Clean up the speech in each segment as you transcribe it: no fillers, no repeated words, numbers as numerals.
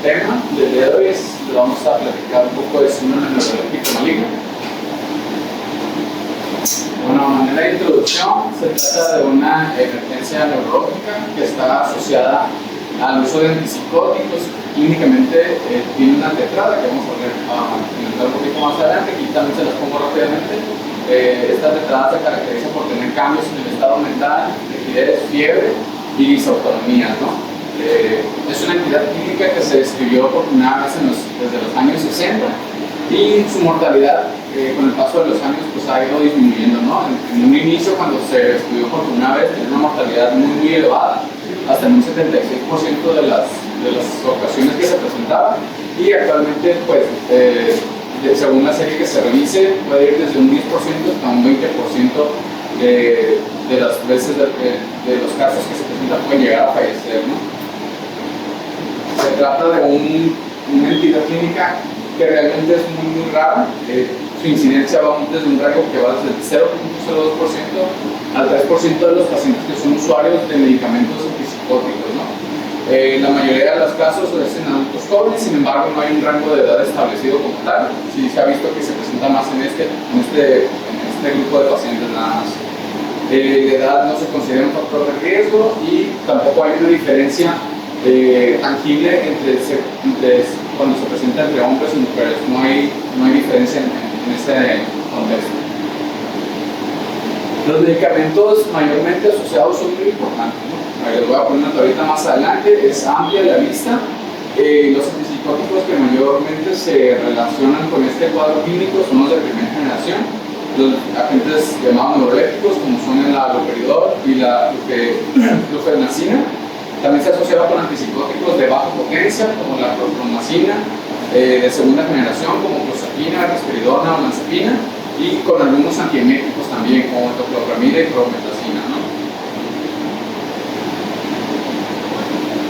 tema del día de hoy les vamos a platicar un poco de síndrome neuroléptico maligno. Bueno, de manera de introducción, se trata de una emergencia neurológica que está asociada al uso de antipsicóticos. Clínicamente tiene una tetrada que vamos a comentar un poquito más adelante, aquí también se las pongo rápidamente. Esta tetrada se caracteriza por tener cambios en el estado mental, rigidez, fiebre y disautonomía, ¿no? Es una entidad clínica que se describió por primera vez desde los años 60 y su mortalidad con el paso de los años pues, ha ido disminuyendo, ¿no? En un inicio, cuando se estudió por primera vez, tenía una mortalidad muy elevada, hasta en un 76% de las ocasiones que se presentaba, y actualmente pues según la serie que se revise puede ir desde un 10% hasta un 20% de las veces de los casos que se presentan pueden llegar a fallecer, ¿no? Se trata de una entidad clínica que realmente es muy rara. Su incidencia va desde un rango que va desde el 0.02% al 3% de los pacientes que son usuarios de medicamentos antipsicóticos, ¿no? La mayoría de los casos es en adultos jóvenes, sin embargo no hay un rango de edad establecido como tal. Sí se ha visto que se presenta más en este grupo de pacientes nada más. La edad no se considera un factor de riesgo y tampoco hay una diferencia tangible entre cuando se presenta entre hombres y mujeres. No hay diferencia en este contexto. Los medicamentos mayormente asociados son muy importantes, ¿no? Les voy a poner una tablita más adelante, es amplia la lista. Los antipsicóticos que mayormente se relacionan con este cuadro clínico son los de primera generación, los agentes llamados neurolépticos, como son el haloperidol y la flufenacina. También se asocia con antipsicóticos de baja potencia, como la clorpromazina, de segunda generación, como clozapina, risperidona o olanzapina, y con algunos antieméticos también, como toclopramida y promethazina, ¿no?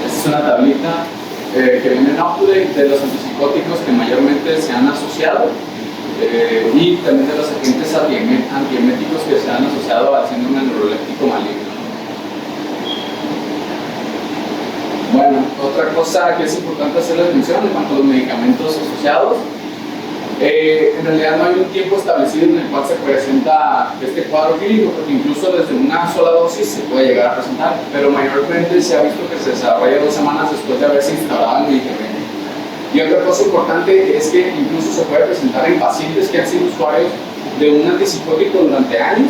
Esta es una tablita que viene en update de los antipsicóticos que mayormente se han asociado y también de los agentes antieméticos que se han asociado al síndrome neuroléptico maligno. Bueno, otra cosa que es importante hacer la mención en cuanto a los medicamentos asociados, en realidad no hay un tiempo establecido en el cual se presenta este cuadro clínico, porque incluso desde una sola dosis se puede llegar a presentar, pero mayormente se ha visto que se desarrolla 2 semanas después de haberse instalado el medicamento. Y otra cosa importante es que incluso se puede presentar en pacientes que han sido usuarios de un antipsicótico durante años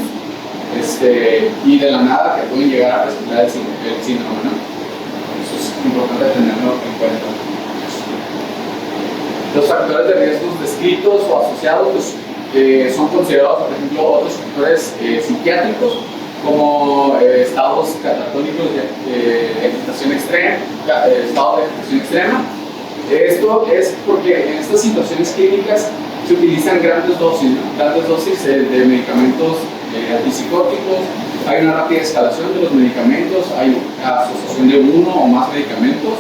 y de la nada que pueden llegar a presentar el síndrome, ¿no? Eso es importante tenerlo en cuenta. Los factores de riesgos descritos o asociados pues, son considerados, por ejemplo, otros factores psiquiátricos, como estados catatónicos de agitación extrema, estado de agitación extrema. Esto es porque en estas situaciones clínicas se utilizan grandes dosis, ¿no? Grandes dosis de medicamentos antipsicóticos. Hay una rápida escalación de los medicamentos, hay asociación de uno o más medicamentos,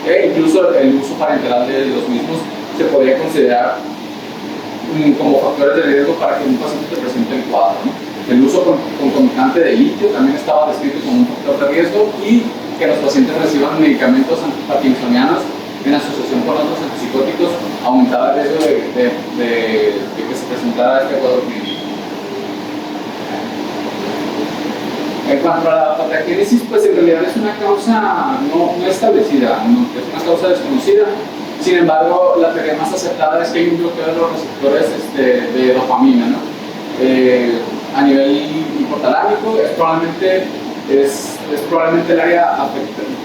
e incluso el uso parenteral de los mismos se podría considerar como factores de riesgo para que un paciente te presente el cuadro, ¿no? El uso concomitante de litio también estaba descrito como un factor de riesgo, y que los pacientes reciban medicamentos antiparkinsonianos en asociación con otros antipsicóticos aumentaba el riesgo de que se presentara este cuadro clínico. En cuanto a la patogénesis, pues en realidad es una causa no establecida, es una causa desconocida. Sin embargo, la teoría más aceptada es que hay un bloqueo de los receptores de dopamina, ¿no? A nivel hipotalámico es probablemente el área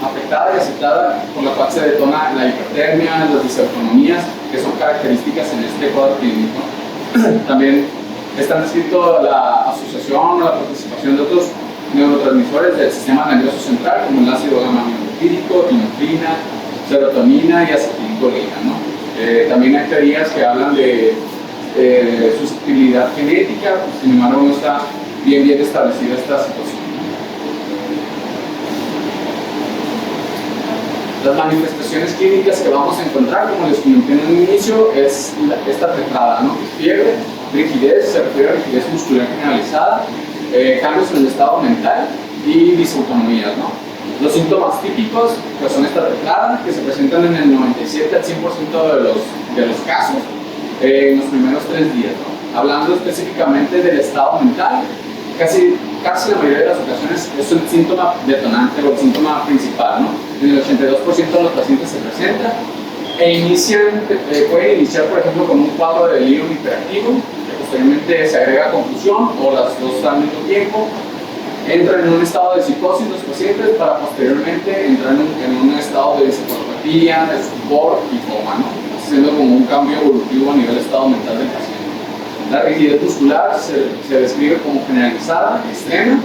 afectada y aceptada por la cual se detona la hipertermia, las disautonomías, que son características en este cuadro clínico. También están descritos la asociación o la participación de otros neurotransmisores del sistema nervioso central, como el ácido gamma-aminobutírico, inotrina, serotonina y acetilcolina, ¿no? También hay teorías que hablan de susceptibilidad genética, pues, sin embargo no está bien establecida esta situación. Las manifestaciones clínicas que vamos a encontrar, como les comenté en un inicio, es esta tetrada, ¿no? Fiebre, rigidez, se refiere a rigidez muscular generalizada, cambios en el estado mental y disautonomías, ¿no? Los síntomas típicos pues, son esta temporada, que se presentan en el 97 al 100% de los casos en los primeros 3 días, ¿no? Hablando específicamente del estado mental, casi la mayoría de las ocasiones es el síntoma detonante o el síntoma principal, ¿no? En el 82% de los pacientes se presenta e pueden iniciar, por ejemplo, con un cuadro de delirium hiperactivo, que posteriormente se agrega confusión o las dos al mismo tiempo. Entran en un estado de psicosis los pacientes para posteriormente entrar en un estado de encefalopatía, de estupor y coma, ¿no? Haciendo como un cambio evolutivo a nivel estado mental del paciente. La rigidez muscular se describe como generalizada, extrema,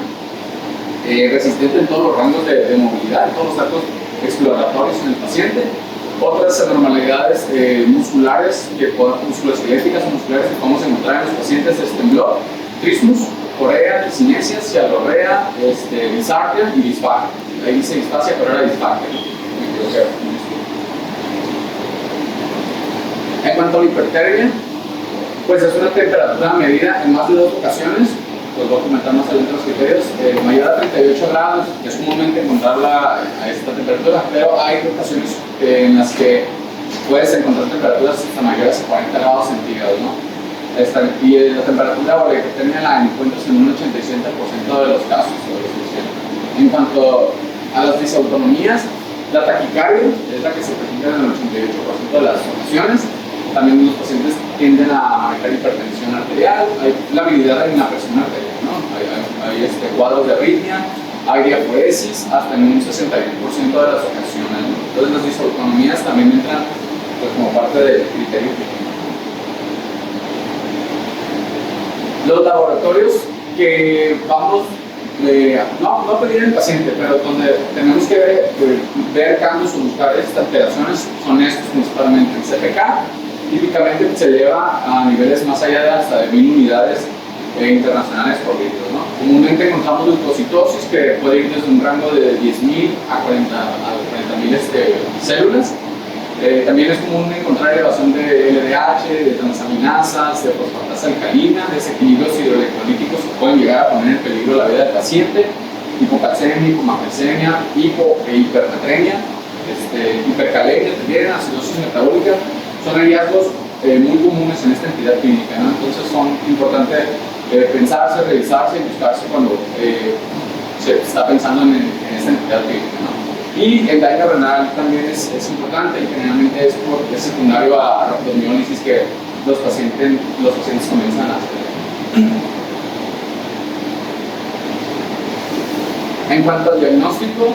resistente en todos los rangos de movilidad, en todos los actos exploratorios en el paciente. Otras anormalidades musculares, musculoesqueléticas o musculares que podemos encontrar en los pacientes es temblor, trismus, corea, disinesia, cialorrea, disartria y disfagia. Ahí dice disfasia, pero era disfagia. En cuanto a la hipertermia, pues es una temperatura medida en más de 2 ocasiones, pues voy a comentar más adelante los criterios, mayor a 38 grados, es comúnmente encontrarla a esta temperatura, pero hay ocasiones en las que puedes encontrar temperaturas hasta mayores a 40 grados centígrados, ¿no? Y la temperatura o la hipertermia la encuentras en un 80% de los casos. En cuanto a las disautonomías, la taquicardia es la que se presenta en el 88% de las ocasiones. También los pacientes tienden a manejar hipertensión arterial, hay la habilidad de la presión arterial, ¿no? Hay cuadros de arritmia, hay diaforesis, hasta en un 61% de las ocasiones, ¿no? Entonces las disautonomías también entran pues, como parte del criterio clínico. Los laboratorios que vamos no a pedir al paciente, pero donde tenemos que ver cambios o buscar estas alteraciones son estos principalmente. El CPK típicamente se eleva a niveles más allá de hasta de 1000 unidades internacionales por litro, ¿no? Comúnmente encontramos leucocitosis que puede ir desde un rango de 10.000 a 40.000 células. También es común encontrar elevación de LDH, de transaminasas, de fosfatasa alcalina, desequilibrios hidroelectrolíticos que pueden llegar a poner en peligro la vida del paciente, hipocalcemia, hipomagnesemia, hipernatremia, hipercalemia también, acidosis metabólica, son hallazgos muy comunes en esta entidad clínica, ¿no? Entonces son importantes pensarse, revisarse y buscarse cuando se está pensando en esta entidad clínica, ¿no? Y el daño renal también es importante y generalmente es secundario a rhabdomiólisis que los pacientes comienzan a hacer. En cuanto al diagnóstico,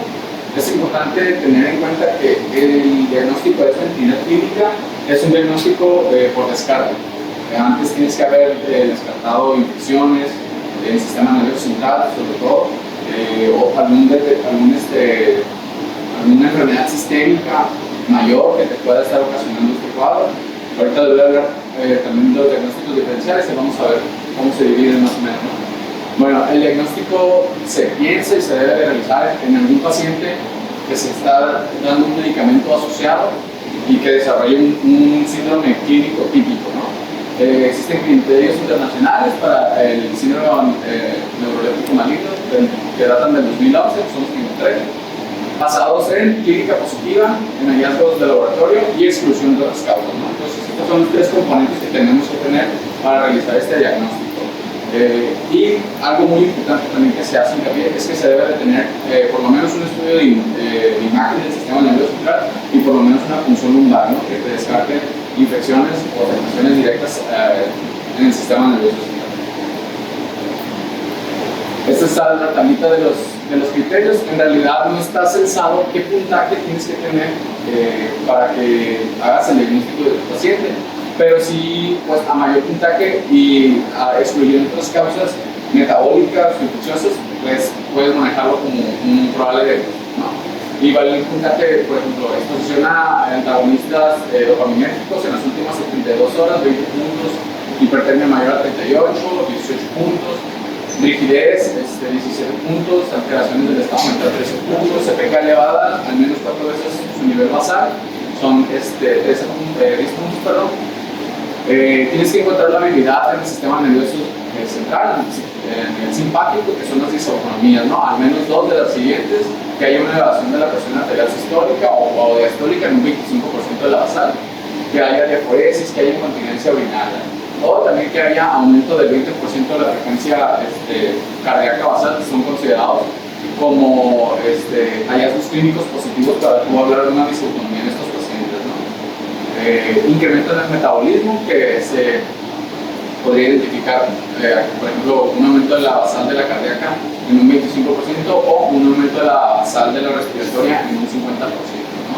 es importante tener en cuenta que el diagnóstico de esta entidad clínica es un diagnóstico por descarte. Antes tienes que haber descartado infecciones del sistema nervioso central, sobre todo, o alguna enfermedad sistémica mayor que te pueda estar ocasionando este cuadro. Ahorita les voy a hablar también de los diagnósticos diferenciales y vamos a ver cómo se dividen más o menos, ¿no? Bueno, el diagnóstico se piensa y se debe realizar en algún paciente que se está dando un medicamento asociado y que desarrolle un síndrome clínico típico, ¿no? Existen criterios internacionales para el síndrome neuroléptico maligno que datan del 2011, son los que encontré, basados en clínica positiva, en hallazgos de laboratorio y exclusión de otras causas, ¿no? Entonces, estos son los 3 componentes que tenemos que tener para realizar este diagnóstico. Y algo muy importante también que se hace hincapié es que se debe de tener por lo menos un estudio de imagen del sistema nervioso central y por lo menos una punción lumbar, ¿no? Que te descarte infecciones o afectaciones directas en el sistema nervioso central. Esta es la tablita de los criterios. En realidad no está censado qué puntaje tienes que tener para que hagas el diagnóstico de tu paciente, pero sí, pues a mayor puntaje y excluyendo otras causas metabólicas o infecciosas, pues puedes manejarlo como un probable diagnóstico, ¿no? Y vale el puntaje, por ejemplo, exposición a antagonistas dopaminérgicos en las últimas 72 horas, 20 puntos, hipertermia mayor a 38, 18 puntos, rigidez, 17 puntos, alteraciones del estado mental, 13 puntos, CPK elevada, al menos 4 veces su nivel basal, son 10 puntos, perdón. Tienes que encontrar la habilidad en el sistema nervioso central, en el simpático, que son las disautonomías, ¿no? Al menos 2 de las siguientes, que haya una elevación de la presión arterial sistólica o diastólica en un 25% de la basal, que haya diaforesis, que haya incontinencia urinaria, o también que haya aumento del 20% de la frecuencia cardíaca basal, que son considerados como hallazgos clínicos positivos para cómo hablar de una disautonomía en estos pacientes, ¿no? Incremento en el metabolismo, que se podría identificar, por ejemplo, un aumento de la basal de la cardíaca en un 25% o un aumento de la basal de la respiratoria en un 50%, ¿no?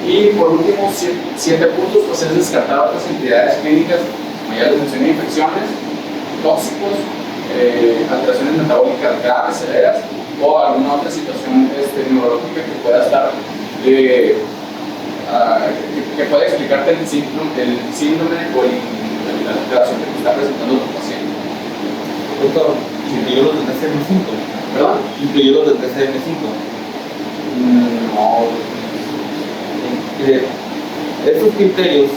Y por último, 7 puntos, pues es descartar otras entidades clínicas, como ya les mencioné, infecciones, tóxicos, alteraciones metabólicas graves, severas, o alguna otra situación neurológica que pueda estar, que pueda explicarte el síndrome o la alteración que está presentando tu paciente. Doctor, ¿incluyó los del DSM-5? ¿Perdón? ¿Incluyó los del DSM-5? No. Estos criterios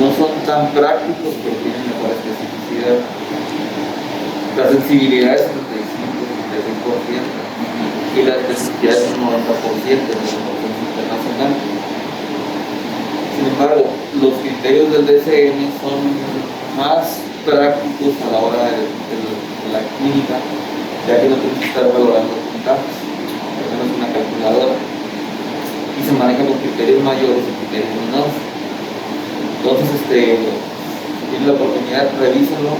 no son tan prácticos, pero tienen mejor especificidad. La sensibilidad es 75-76% y la especificidad es 90% de la información internacional. Sin embargo, los criterios del DSM son más prácticos a la hora de la clínica, ya que no tienes que estar valorando puntajes, al menos una calculadora, y se manejan los criterios mayores y criterios menores. Entonces, si tienen la oportunidad, revísenlo,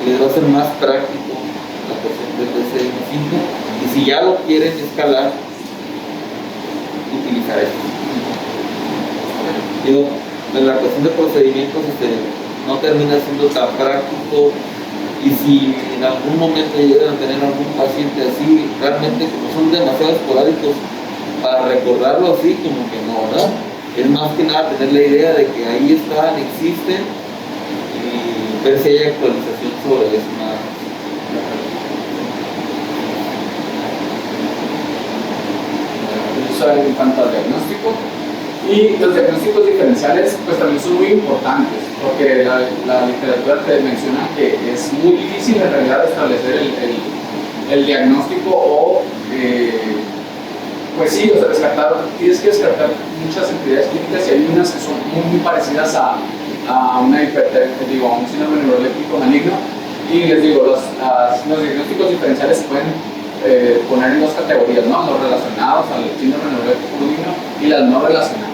les va a ser más práctico la cuestión del DSM-5, y si ya lo quieren escalar, utilizar esto. Digo, en la cuestión de procedimientos no termina siendo tan práctico, y si en algún momento llegan a tener algún paciente así, realmente como son demasiado esporádicos para recordarlo así, como que no, ¿verdad? Es más que nada tener la idea de que ahí están, existen, y ver si hay actualización sobre eso. En cuanto al diagnóstico, y los diagnósticos diferenciales pues también son muy importantes, porque la literatura te menciona que es muy difícil en realidad establecer el diagnóstico o pues sí, o sea, tienes que descartar muchas entidades clínicas, y hay unas que son muy parecidas a una hipertensión, a un síndrome neuroléptico maligno, y les digo, los diagnósticos diferenciales se pueden poner en dos categorías, ¿no? Los relacionados al síndrome neuroléptico maligno y las no relacionadas, ¿no?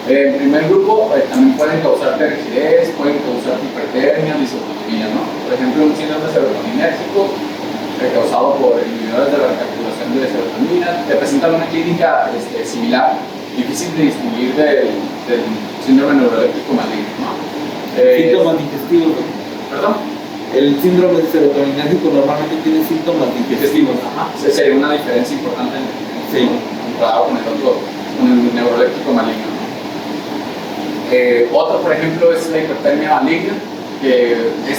En primer grupo también pueden causar rigidez, pueden causar hipertermia, disautonomía, ¿no? Por ejemplo, un síndrome serotoninérgico causado por inhibidores de la recapitulación de serotonina, que presentan una clínica similar, difícil de distinguir del síndrome neuroléptico maligno, ¿no? Síntomas digestivos. ¿Perdón? El síndrome serotoninérgico normalmente tiene síntomas digestivos. Ajá. Sería una diferencia importante comparado con el neuroléptico maligno. Otro, por ejemplo, es la hipertermia maligna, que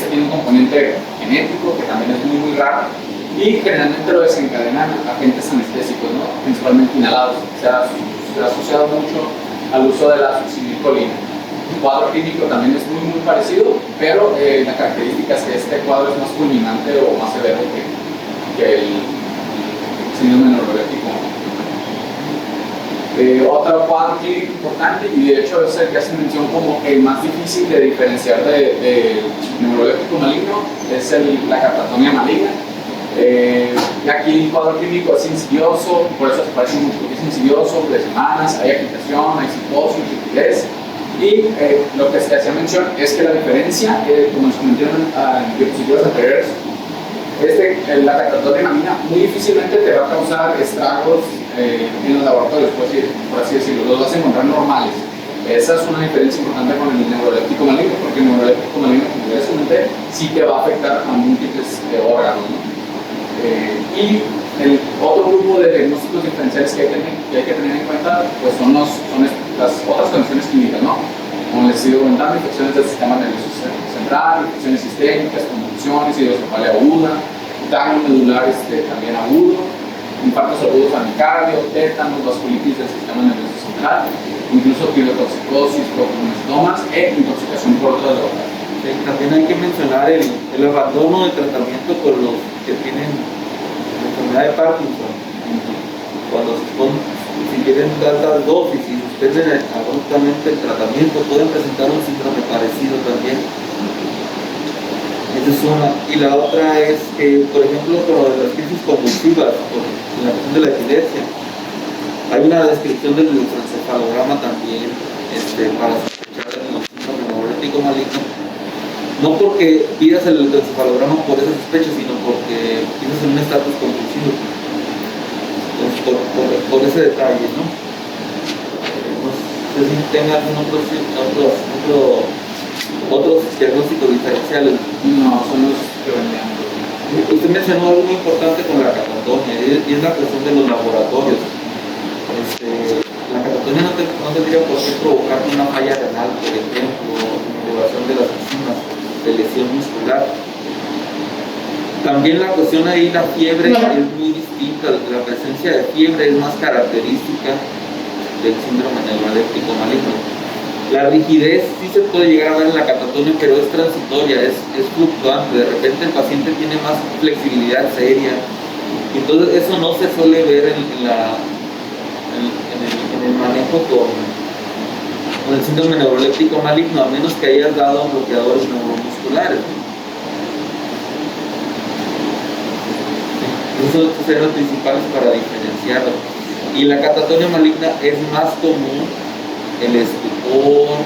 tiene un componente genético que también es muy raro, y generalmente lo desencadenan agentes anestésicos, ¿no? Principalmente inhalados. Se ha asociado mucho al uso de la succinilcolina. El cuadro clínico también es muy parecido, pero la característica es que este cuadro es más fulminante o más severo que el síndrome neuroléptico. Otro cuadro clínico importante, y de hecho es el que hace mención como el más difícil de diferenciar de neuroléptico maligno, es la catatonia maligna. Aquí el cuadro clínico es insidioso, por eso se parece mucho, porque es insidioso, de semanas, hay agitación, hay psicosis, rigidez. Y lo que se hacía mención es que la diferencia, como nos comentaron en diapositivas anteriores, la catatonia maligna muy difícilmente te va a causar estragos en los laboratorios, por así decirlo, los vas a encontrar normales. Esa es una diferencia importante con el neuroléptico maligno, porque el neuroléptico maligno, como ya les comenté, sí te va a afectar a múltiples órganos, ¿no? Y el otro grupo de diagnósticos diferenciales que hay que tener en cuenta pues son las otras condiciones clínicas, ¿no? Como les sigo comentando, infecciones del sistema nervioso central, infecciones sistémicas, convulsiones, hidrocefalia aguda, daño medular también agudo, infartos agudos al miocardio, tétanos, vasculitis del sistema nervioso central, incluso pilotoxicosis, protonestomas e intoxicación por otras drogas. También hay que mencionar el abandono de tratamiento con los que tienen la enfermedad de Parkinson, cuando si quieren altas dosis y suspenden abruptamente el tratamiento, pueden presentar un síndrome parecido también. Esa es una. Y la otra es que, por ejemplo, con lo de las crisis convulsivas, por la cuestión de la epilepsia, hay una descripción del electroencefalograma también para sospechar el síndrome neuroléptico maligno. No porque pidas el electroencefalograma por esa sospecha, sino porque tienes un estatus convulsivo. Entonces, por ese detalle, ¿no? No sé si tenga algún otros diagnósticos diferenciales. No, son los que venían. Usted mencionó algo muy importante con la catatonia y es la cuestión de los laboratorios. La catatonia no tendría por qué provocar una falla renal, por ejemplo, elevación de las enzimas de lesión muscular. También la cuestión ahí, la fiebre es muy distinta. La presencia de fiebre es más característica del síndrome neuroléptico maligno. La rigidez sí se puede llegar a ver en la catatonia, pero es transitoria, es fluctuante. De repente el paciente tiene más flexibilidad seria. Entonces eso no se suele ver en el manejo con el síndrome neuroléptico maligno, a menos que hayas dado bloqueadores neuromusculares. Esos son los principales para diferenciarlo. Y la catatonia maligna es más común el estupor,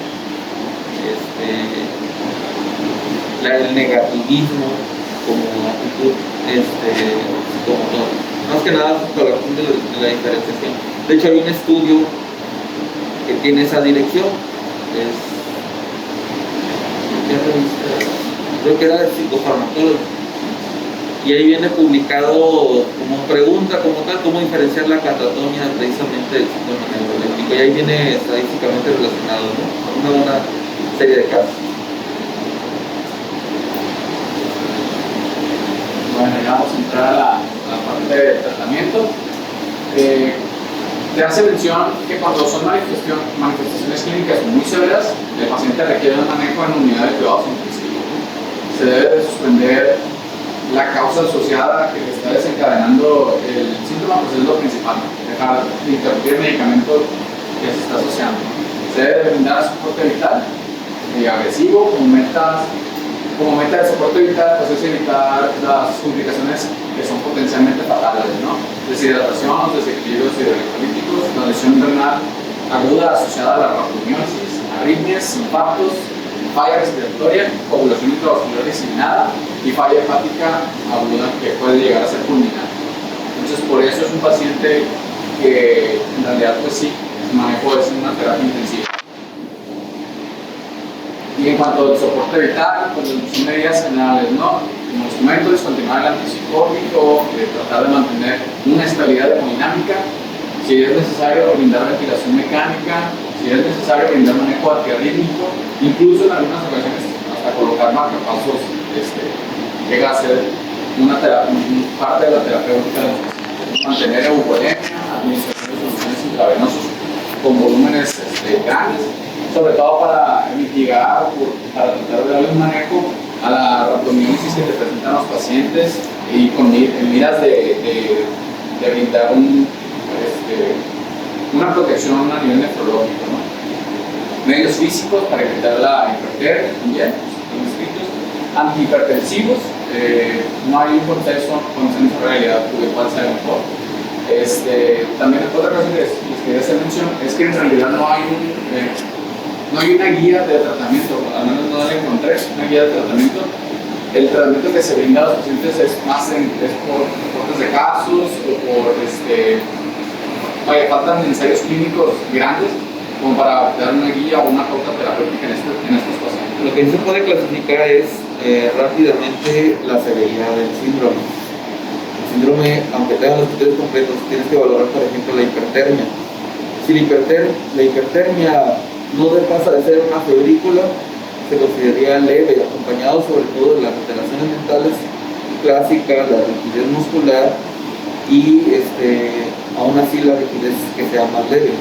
el negativismo como actitud psicomotor. Más que nada por la cuestión de la diferenciación. De hecho, hay un estudio que tiene esa dirección. Creo que era de psicofarmacólogo. Y ahí viene publicado como pregunta, como tal, cómo diferenciar la catatonia precisamente del síndrome neuroléptico. Y ahí viene estadísticamente relacionado, ¿no? Una buena serie de casos. Bueno, ya vamos a entrar a la parte del tratamiento. Te hace mención que cuando son manifestaciones clínicas muy severas, el paciente requiere un manejo en unidad de cuidados intensivos. Se debe de suspender la causa asociada que está desencadenando el síntoma, pues es lo principal, dejar de interrumpir el medicamento que se está asociando. Se debe brindar soporte vital agresivo como meta de soporte vital, pues es evitar las complicaciones que son potencialmente fatales, ¿no? Deshidratación, desequilibrios hidroelectrolíticos, la lesión renal aguda asociada a la rhabdomiólisis, arritmias, infartos, falla respiratoria, coagulación intravascular diseminada y falla hepática aguda que puede llegar a ser fulminante. Entonces, por eso es un paciente que en realidad, pues sí, el manejo es una terapia intensiva. Y en cuanto al soporte vital, pues son medidas generales, ¿no? Como instrumento, descontinuar el antipsicótico, tratar de mantener una estabilidad hemodinámica, si es necesario brindar ventilación mecánica, si es necesario brindar manejo antiarrítmico, incluso en algunas ocasiones hasta colocar marcapasos llega a ser parte de la terapéutica de los pacientes. Mantener eupolemia, administración de soluciones intravenosos con volúmenes grandes, sobre todo para mitigar, para tratar de darle un manejo a la rhabdomiólisis que te presentan los pacientes y con miras de brindar una protección a nivel nefrológico, ¿no? Medios físicos para evitar la hipertermia, también, son escritos. Antihipertensivos, no hay un consenso en realidad de cuál sea el mejor. También otra cosa que les quería hacer mención es que en realidad no hay una guía de tratamiento, al menos no la encontré, una guía de tratamiento. El tratamiento que se brinda a los pacientes es más por reportes de casos o por faltan ensayos clínicos grandes como para dar una guía o una pauta terapéutica en estos pacientes. Lo que sí se puede clasificar es rápidamente la severidad del síndrome. El síndrome, aunque tenga los criterios completos, tienes que valorar, por ejemplo, la hipertermia. Si la hipertermia no pasa de ser una febrícula, se consideraría leve, acompañado sobre todo de las alteraciones mentales clásicas, la rigidez muscular y aún así la rigidez que sea más leve.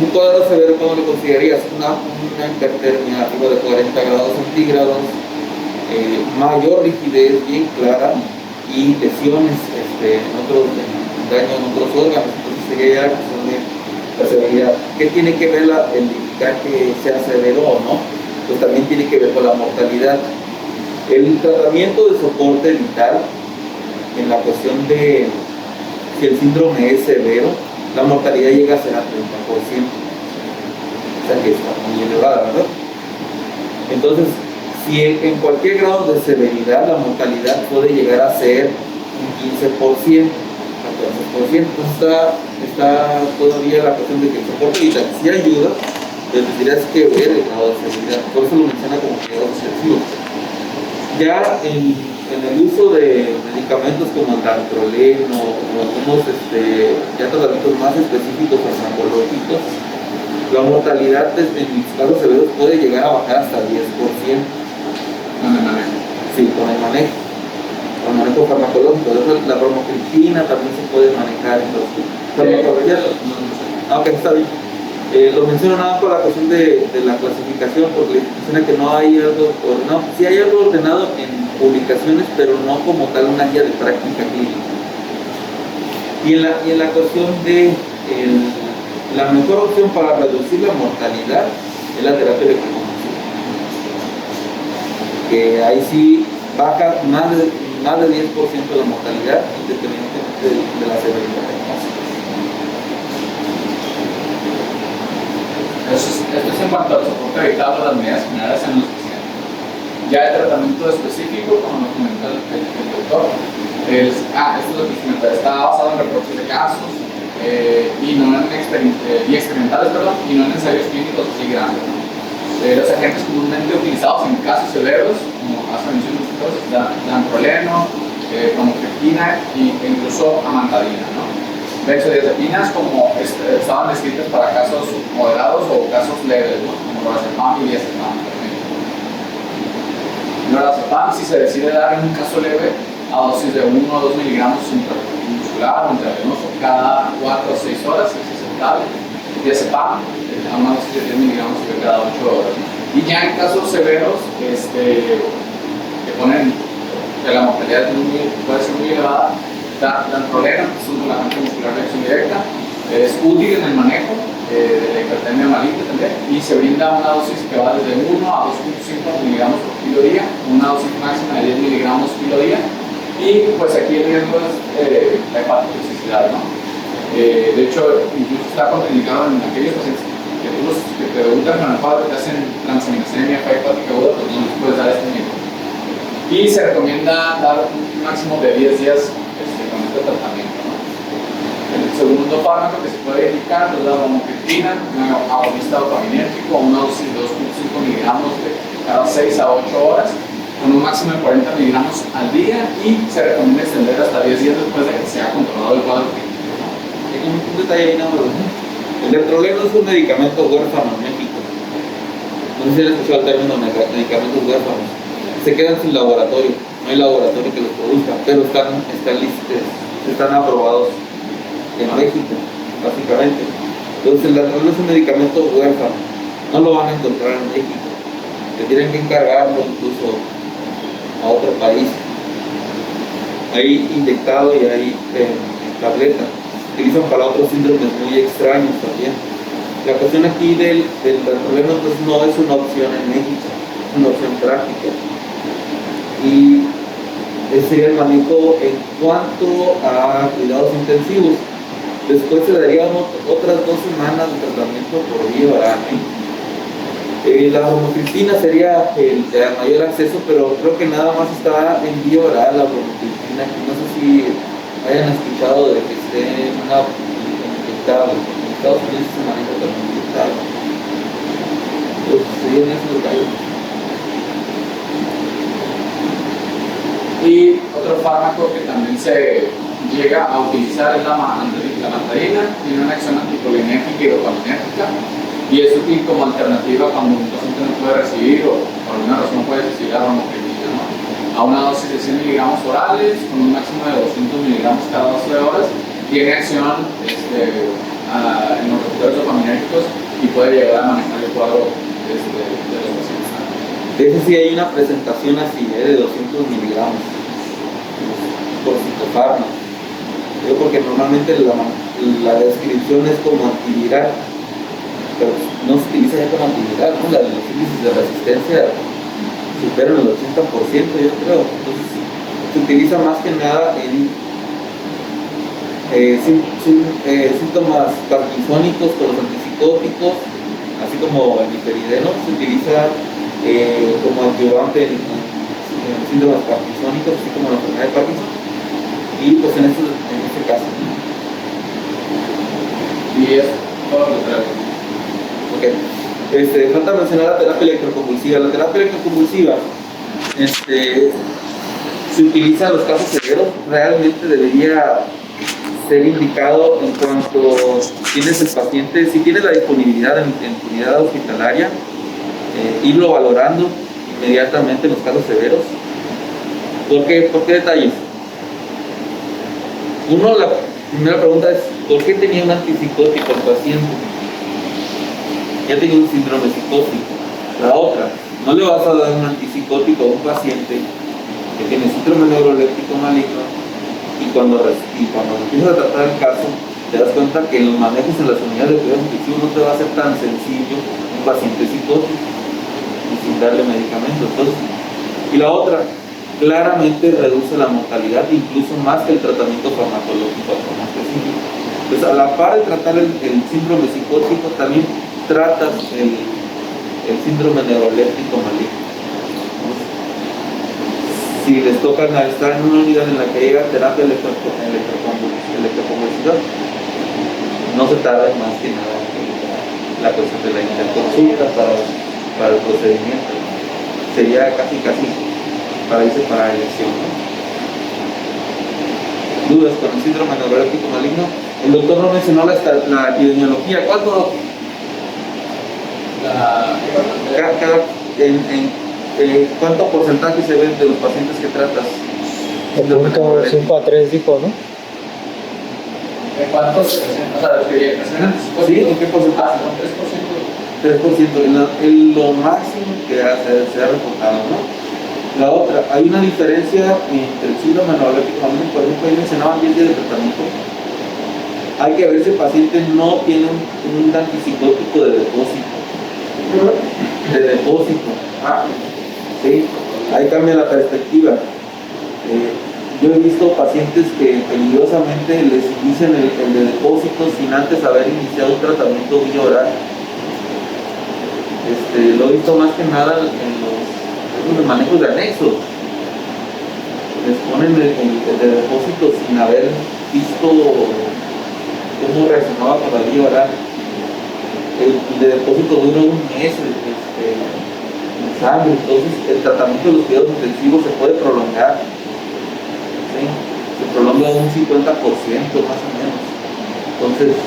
Un cuadro severo, ¿cómo lo considerarías? Una hipertermia arriba de 40 grados centígrados, mayor rigidez bien clara y lesiones daño en otros órganos. Entonces sería ya la cuestión de la severidad. ¿Qué tiene que ver el indicar que sea severo o no? Pues también tiene que ver con la mortalidad. El tratamiento de soporte vital, en la cuestión de si el síndrome es severo, la mortalidad llega a ser a 30%. O sea que está muy elevada, ¿verdad? Entonces, si en cualquier grado de severidad la mortalidad puede llegar a ser un 15%, 14%, entonces está todavía la cuestión de que el soporte vital sí ayuda, pero tendrías que ver el grado de severidad. Por eso lo menciona como cuidados intensivos. Ya en el uso de medicamentos como el dantroleno o algunos ya tratamientos más específicos farmacológicos, la mortalidad en mis casos severos puede llegar a bajar hasta el 10%. ¿Con el manejo? Sí, con el manejo farmacológico. La bromocriptina también se puede manejar en los farmacológicos. Aunque está bien. Lo menciono nada por la cuestión de la clasificación, porque menciona que no hay algo ordenado. Sí hay algo ordenado en publicaciones, pero no como tal una guía de práctica clínica. Y en la cuestión de la mejor opción para reducir la mortalidad es la terapia de conjunción, que ahí sí baja más de 10% de la mortalidad, independientemente de la severidad del caso. Esto es en cuanto al soporte vital o las medidas generales en los pacientes. Ya el tratamiento específico, como lo comentó el doctor, esto es lo que está basado en reportes de casos y experimentales, y no en ensayos clínicos así grandes. Los agentes comúnmente utilizados en casos severos, como hace mención de los dantroleno, bromocriptina e incluso amantadina, ¿no? Benzodiazepinas como estaban descritas para casos moderados o casos leves, ¿no? Como lorazepam y diazepam. Lorazepam, si se decide dar en un caso leve, a dosis de 1 o 2 miligramos intramuscular o intravenoso cada 4 o 6 horas, es aceptable. Diazepam, a una dosis de 10 miligramos cada 8 horas. Y ya en casos severos, que ponen que la mortalidad puede ser muy elevada, dantroleno, que es un relajante muscular de acción directa, es útil en el manejo de la hipertermia maligna también, y se brinda una dosis que va desde 1 a 2.5 miligramos por kilo día, una dosis máxima de 10 miligramos kilo día, y pues aquí el riesgo es la hepatotoxicidad, ¿no? De hecho, incluso está contraindicado en aquellos pacientes que te debutan con el hepático, que hacen transaminasemia hepática aguda, pues no les puedes dar este nivel. Y se recomienda dar un máximo de 10 días con este tratamiento, ¿no? El segundo fármaco que se puede indicar es la bromocriptina, un agonista dopaminérgico, una dosis de 2.5 miligramos de cada 6 a 8 horas, con un máximo de 40 miligramos al día, y se recomienda extender hasta 10 días después de que se haya controlado el cuadro clínico, ¿no? Un detalle ahí, el dantroleno es un medicamento huérfano en México. No sé si han escuchado el término medicamentos huérfanos. Se quedan sin laboratorio, no hay laboratorio que los produzca, pero están aprobados en México, básicamente. Entonces el dantroleno es un medicamento huérfano, no lo van a encontrar en México, le tienen que encargarlo incluso a otro país. Hay inyectado y hay tableta. Utilizan para otros síndromes muy extraños también. La cuestión aquí del dantroleno pues no es una opción en México, es una opción práctica. Y ese sería el manejo en cuanto a cuidados intensivos. Después se darían otras 2 semanas de tratamiento por vía oral. La bromocriptina sería el de mayor acceso, pero creo que nada más está en vía oral la bromocriptina. No sé si hayan escuchado de que esté inyectado. En Estados Unidos se maneja también inyectado. Pues serían esos detalles. Y otro fármaco que también se llega a utilizar es la amantadina, tiene una acción anticolinérgica y dopaminérgica, y es útil como alternativa cuando un paciente no puede recibir o por alguna razón no puede recibir la bromocriptina, ¿no? A una dosis de 100 miligramos orales con un máximo de 200 miligramos cada 12 horas, tiene acción en los receptores dopaminérgicos y puede llegar a manejar el cuadro de los pacientes. De ese sí hay una presentación así, de 200 miligramos por citofármaco. Porque normalmente la descripción es como antiviral, pero no se utiliza ya como antiviral, ¿no? Los índices de resistencia superan el 80%, yo creo. Entonces, se utiliza más que nada en síntomas parkinsónicos con los antipsicóticos, así como el niperideno, se utiliza como adyuvante en síntomas parkinsónicos, así como la enfermedad de Parkinson, y pues en este caso. Y es todo lo contrario. Ok. Falta mencionar la terapia electroconvulsiva. La terapia electroconvulsiva se utiliza en los casos severos. Realmente debería ser indicado en cuanto tienes el paciente, si tienes la disponibilidad en unidad hospitalaria, irlo valorando inmediatamente en los casos severos. ¿Por qué detalles? Uno, la primera pregunta es, ¿por qué tenía un antipsicótico el paciente? Ya tenía un síndrome psicótico. La otra, no le vas a dar un antipsicótico a un paciente que tiene síndrome neuroléptico maligno y cuando empiezas a tratar el caso, te das cuenta que en los manejos en las unidades de cuidados intensivos no te va a ser tan sencillo un paciente psicótico y sin darle medicamentos. Entonces, y la otra, claramente reduce la mortalidad, incluso más que el tratamiento farmacológico más específico. Entonces, a la par de tratar el síndrome psicótico, también tratas el síndrome neuroléptico maligno. Si les toca estar en una unidad en la que llega terapia electroconvulsiva, no se tarda más que nada en la cuestión de la interconsulta para el procedimiento. Sería casi para irse para la elección, ¿no? Dudas con el síndrome neuroléptico maligno. El doctor no mencionó la epidemiología. ¿Cuánto? ¿Cuánto porcentaje se ven de los pacientes que tratas? El punto 5 a 3 dijo, ¿no? ¿En cuántos se presentan? O sea, los que presentan Sí, ¿en qué porcentaje? 3%. Lo máximo que se ha reportado, ¿no? La otra, hay una diferencia entre el síndrome neuroléptico maligno, por ejemplo, ahí mencionaban 10 días de tratamiento. Hay que ver si el paciente no tiene un antipsicótico de depósito. Sí, ahí cambia la perspectiva. Yo he visto pacientes que peligrosamente les inician el de depósito sin antes haber iniciado un tratamiento vía oral. Lo he visto más que nada en los manejos de anexos. Les ponen el de depósito sin haber visto cómo reaccionaba con la vía oral. El de depósito dura un mes en sangre, entonces el tratamiento de los cuidados intensivos se puede prolongar, ¿sí? Se prolonga un 50% más o menos. Entonces,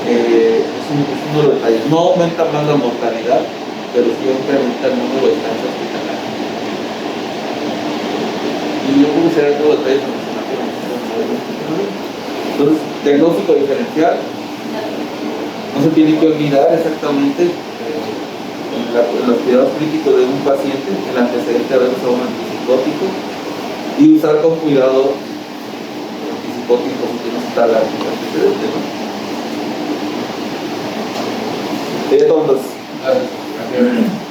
es uno de los detalles. No aumenta más la mortalidad, pero sí incrementa el número de estancias hospitalarias. Y yo creo que será otro detalle para mencionar. Entonces, diagnóstico diferencial. No se tiene que olvidar exactamente los cuidados críticos de un paciente, el antecedente de haber usado un antipsicótico y usar con cuidado antipsicóticos si no está la antecedente, ¿no? Entonces, Gracias.